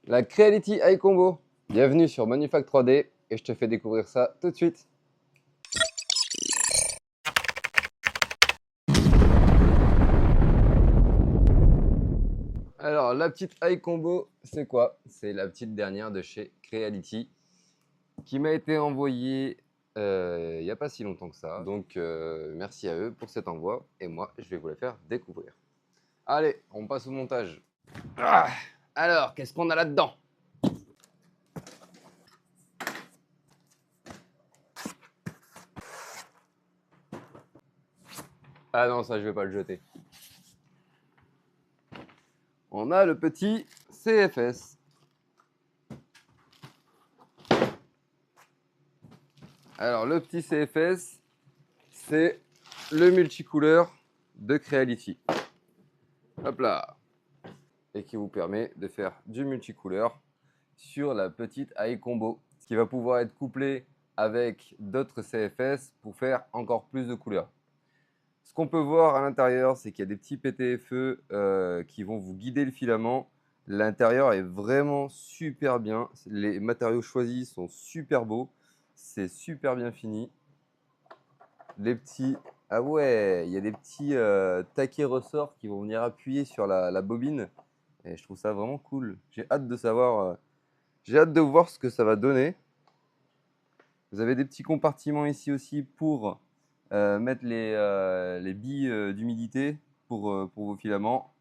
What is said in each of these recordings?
La Creality Eye Combo. Bienvenue sur Manufact 3D et je te fais découvrir ça tout de suite. Alors, la petite Eye Combo, c'est quoi? C'est la petite dernière de chez Creality qui m'a été envoyée il n'y a pas si longtemps que ça. Donc, merci à eux pour cet envoi et moi, je vais vous la faire découvrir. Allez, on passe au montage. Alors, qu'est-ce qu'on a là-dedans? Ah non, ça, je vais pas le jeter. On a le petit CFS. Alors, le petit CFS, c'est le multicouleur de Creality. Hop là. Et qui vous permet de faire du multicouleur sur la petite Eye Combo. Ce qui va pouvoir être couplé avec d'autres CFS pour faire encore plus de couleurs. Ce qu'on peut voir à l'intérieur, c'est qu'il y a des petits PTFE qui vont vous guider le filament. L'intérieur est vraiment super bien. Les matériaux choisis sont super beaux. C'est super bien fini. Les petits... Ah ouais, il y a des petits taquets ressorts qui vont venir appuyer sur la bobine. Et je trouve ça vraiment cool. J'ai hâte de savoir... j'ai hâte de voir ce que ça va donner. Vous avez des petits compartiments ici aussi pour mettre les billes d'humidité pour vos filaments.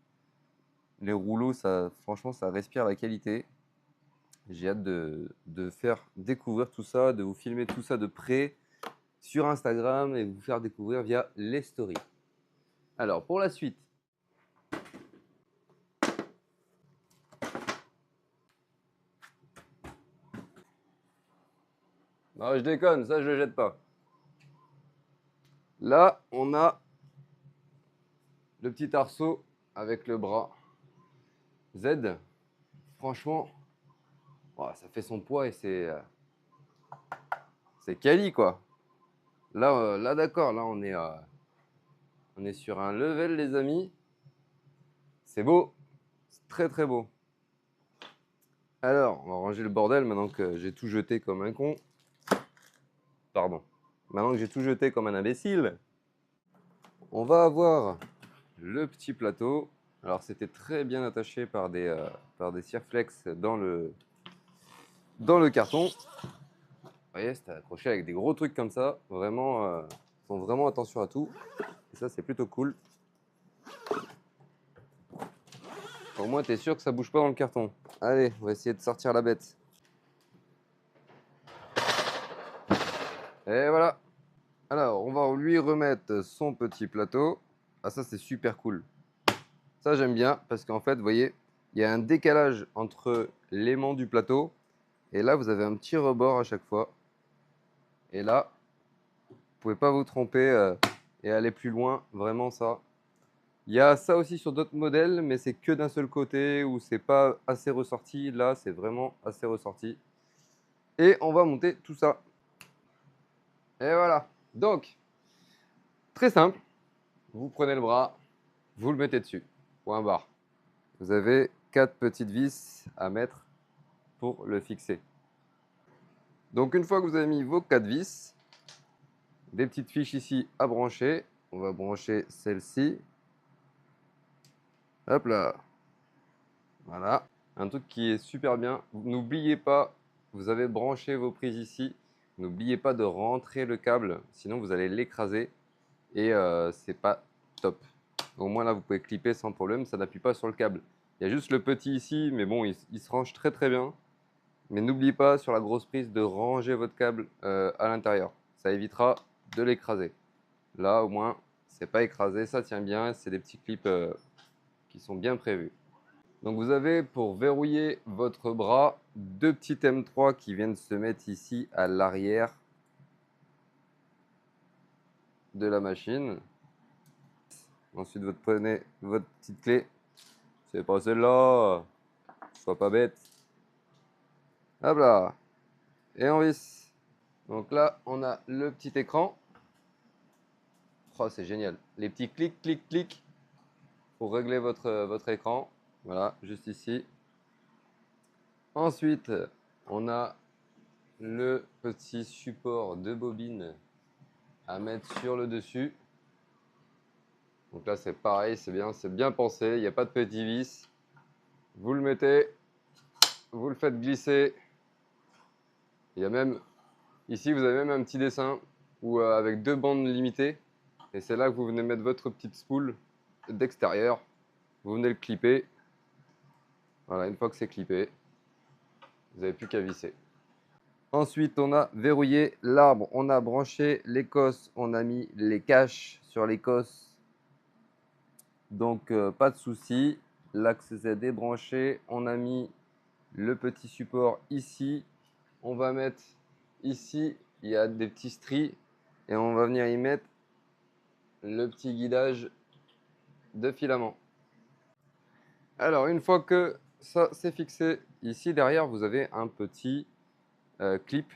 Les rouleaux, ça, franchement, ça respire la qualité. J'ai hâte de faire découvrir tout ça, de vous filmer tout ça de près sur Instagram et vous faire découvrir via les stories. Alors, pour la suite. Non, je déconne, ça, je le jette pas. Là, on a le petit arceau avec le bras Z. Franchement, oh, ça fait son poids et c'est quali, quoi. Là d'accord, là, on est sur un level, les amis. C'est beau, c'est très très beau. Alors, on va ranger le bordel maintenant que j'ai tout jeté comme un con. Pardon. Maintenant que j'ai tout jeté comme un imbécile, on va avoir le petit plateau. Alors, c'était très bien attaché par des Cirflex dans le carton. Vous voyez, c'était accroché avec des gros trucs comme ça. Vraiment, ils font vraiment attention à tout. Et ça, c'est plutôt cool. Au moins, tu es sûr que ça bouge pas dans le carton. Allez, on va essayer de sortir la bête. Et voilà. Alors, on va lui remettre son petit plateau. Ah, ça, c'est super cool. Ça, j'aime bien parce qu'en fait, vous voyez, il y a un décalage entre l'aimant du plateau. Et là, vous avez un petit rebord à chaque fois. Et là, vous pouvez pas vous tromper et aller plus loin. Vraiment, ça. Il y a ça aussi sur d'autres modèles, mais c'est que d'un seul côté où c'est pas assez ressorti. Là, c'est vraiment assez ressorti. Et on va monter tout ça. Et voilà. Donc, très simple. Vous prenez le bras, vous le mettez dessus. Point barre. Vous avez 4 petites vis à mettre pour le fixer. Donc, une fois que vous avez mis vos 4 vis, des petites fiches ici à brancher. On va brancher celle-ci. Hop là. Voilà. Un truc qui est super bien. N'oubliez pas, vous avez branché vos prises ici. N'oubliez pas de rentrer le câble, sinon vous allez l'écraser et c'est pas top. Au moins là, vous pouvez clipper sans problème, ça n'appuie pas sur le câble. Il y a juste le petit ici, mais bon, il se range très très bien. Mais n'oubliez pas sur la grosse prise de ranger votre câble à l'intérieur. Ça évitera de l'écraser. Là, au moins, c'est pas écrasé, ça tient bien. C'est des petits clips qui sont bien prévus. Donc vous avez pour verrouiller votre bras 2 petits M3 qui viennent se mettre ici à l'arrière de la machine. Ensuite vous prenez votre petite clé. C'est pas celle-là, sois pas bête. Hop là. Et on visse. Donc là on a le petit écran. Oh c'est génial. Les petits clics, clics, clics pour régler votre écran. Voilà, juste ici. Ensuite, on a le petit support de bobine à mettre sur le dessus. Donc là, c'est pareil, c'est bien pensé. Il n'y a pas de petit vis. Vous le mettez, vous le faites glisser. Il y a même, ici, vous avez même un petit dessin où, avec 2 bandes limitées. Et c'est là que vous venez mettre votre petite spool d'extérieur. Vous venez le clipper. Voilà, une fois que c'est clippé, vous n'avez plus qu'à visser. Ensuite, on a verrouillé l'arbre. On a branché l'écosse. On a mis les caches sur l'écosse. Donc, pas de souci. L'axe est débranché. On a mis le petit support ici. On va mettre ici, il y a des petits stries. Et on va venir y mettre le petit guidage de filament. Alors, une fois que ça c'est fixé, ici derrière, vous avez un petit clip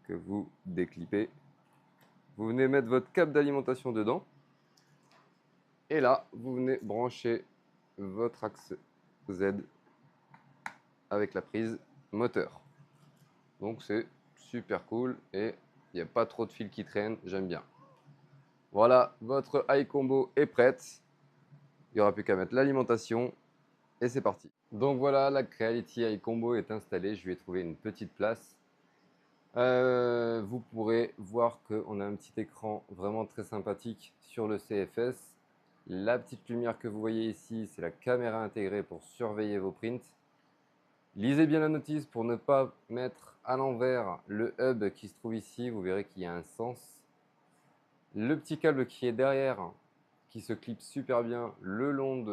que vous déclipez. Vous venez mettre votre câble d'alimentation dedans. Et là, vous venez brancher votre axe Z avec la prise moteur. Donc c'est super cool et il n'y a pas trop de fils qui traînent, j'aime bien. Voilà, votre iCombo est prête. Il n'y aura plus qu'à mettre l'alimentation et c'est parti. Donc voilà, la Creality iCombo est installée. Je lui ai trouvé une petite place. Vous pourrez voir qu'on a un petit écran vraiment très sympathique sur le CFS. La petite lumière que vous voyez ici, c'est la caméra intégrée pour surveiller vos prints. Lisez bien la notice pour ne pas mettre à l'envers le hub qui se trouve ici. Vous verrez qu'il y a un sens. Le petit câble qui est derrière, qui se clip super bien le long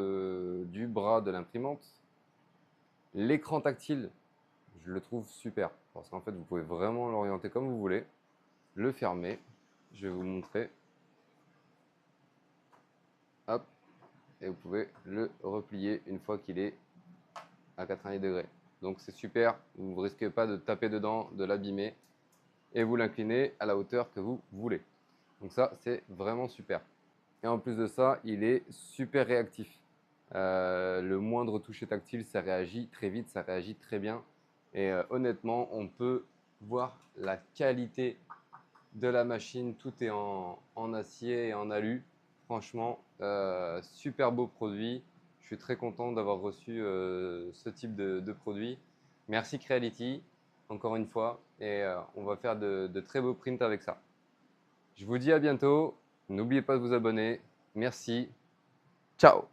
du bras de l'imprimante. L'écran tactile, je le trouve super parce qu'en fait vous pouvez vraiment l'orienter comme vous voulez. Le fermer, je vais vous montrer. Hop, et vous pouvez le replier une fois qu'il est à 90 degrés. Donc c'est super, vous ne risquez pas de taper dedans, de l'abîmer et vous l'inclinez à la hauteur que vous voulez. Donc ça c'est vraiment super. Et en plus de ça, il est super réactif. Le moindre toucher tactile, ça réagit très vite, ça réagit très bien. Et honnêtement, on peut voir la qualité de la machine. Tout est en acier et en alu. Franchement, super beau produit. Je suis très content d'avoir reçu ce type de produit. Merci Creality, encore une fois. Et on va faire de très beaux prints avec ça. Je vous dis à bientôt. N'oubliez pas de vous abonner. Merci. Ciao.